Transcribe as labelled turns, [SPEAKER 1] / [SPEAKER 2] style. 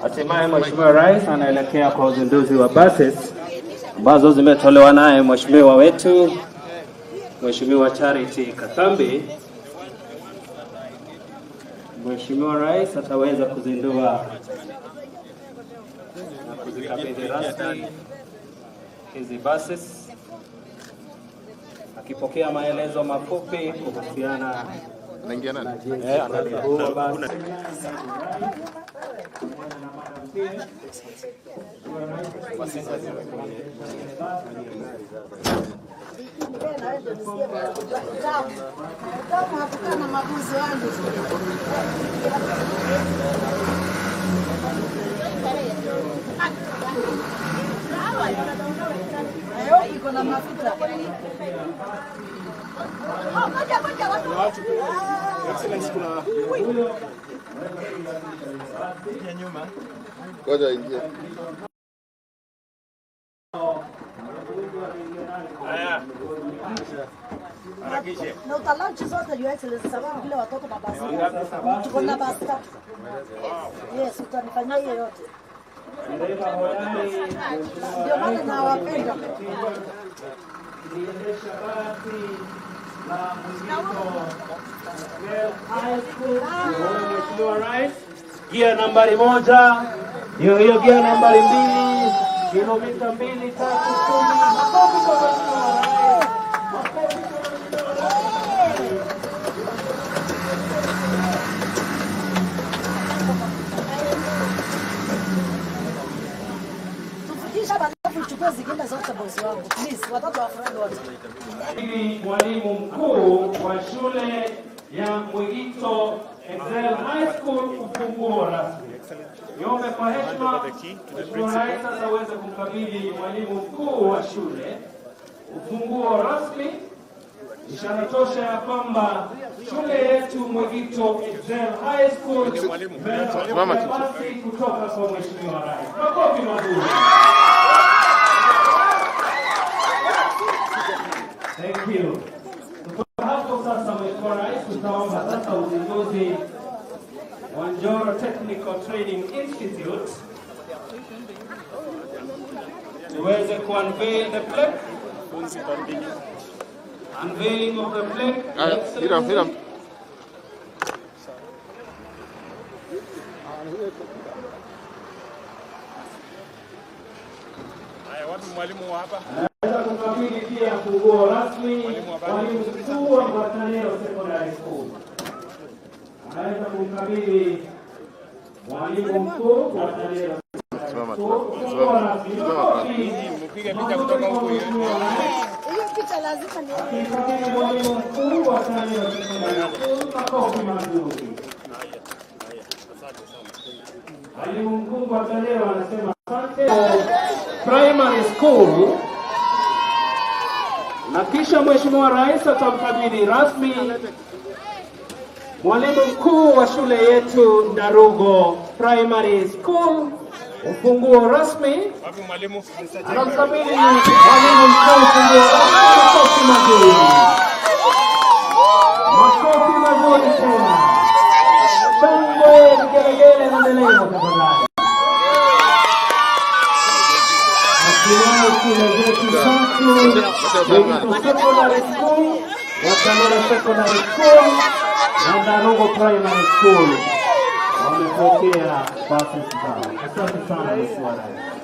[SPEAKER 1] Hatimaye Mheshimiwa Rais anaelekea kwa uzinduzi wa buses ambazo zimetolewa naye Mheshimiwa wetu Mheshimiwa Charity Katambi. Mheshimiwa Rais ataweza kuzindua na kuzikabidhi rasmi hizi buses, akipokea maelezo mafupi kuhusiana na jinsi atakavyokuwa basi.
[SPEAKER 2] Iko na mafuta.
[SPEAKER 3] Ngoja ingia.
[SPEAKER 2] Haya. Harakishe. Na utalanchi zote Your Excellency, sababu vile watoto na basi. Tuko na basi tatu. Yes, utanifanyia hiyo yote. Ndio maana nawapenda.
[SPEAKER 1] Mheshimiwa Rais, gia nambari 1, hiyo gia nambari 2, kilomita 2, 3, 10. Makofi kwa Mheshimiwa Rais.
[SPEAKER 2] Tufikisha basi tuchukue zingine zote bosi wangu. Please, watoto wafurahi wote.
[SPEAKER 1] Ni mwalimu mkuu wa shule ya Mwigito Excel High School ufunguo rasmi. Niombe kwa heshima Mheshimiwa Rais aweze kumkabidhi mwalimu mkuu wa shule ufunguo rasmi, ishara tosha ya kwamba shule yetu Mwigito Excel High School imepata basi kutoka kwa Mheshimiwa Rais. Makofi mazuri. Thank you. Hapo sasa Mheshimiwa Rais, tutaomba sasa uzinduzi wa Njoro Technical Training Institute tuweze ku-unveil the plaque. Unveiling of the plaque.
[SPEAKER 3] Hiram.
[SPEAKER 4] Haya, wapi mwalimu hapa?
[SPEAKER 1] Naweza kukabidhi pia funguo rasmi mwalimu mkuu wa Batanero Secondary School. Naweza kumkabidhi mwalimu mkuu wa Batanero Secondary School.
[SPEAKER 4] Mpige picha kutoka huko hiyo.
[SPEAKER 2] Hiyo picha lazima ni
[SPEAKER 1] mwalimu mkuu wa Batanero Secondary School. Makofi mazuri. Mwalimu mkuu wa Batanero anasema asante. Primary School. Na kisha Mheshimiwa Rais atamkabidhi rasmi mwalimu mkuu wa shule yetu Ndarugo Primary School ufunguo rasmi.
[SPEAKER 4] Wapi mwalimu?
[SPEAKER 1] Atamkabidhi mwalimu mkuu ufunguo rasmi. Makofi mazuri. Makofi mazuri tena. Shangwe vigelegele na ndeleo tafadhali. Shule zetu tatu, Secondary School, Batanero Secondary School na Ndarugo Primary School wamepokea basi zao. Asante sana Mheshimiwa Rais.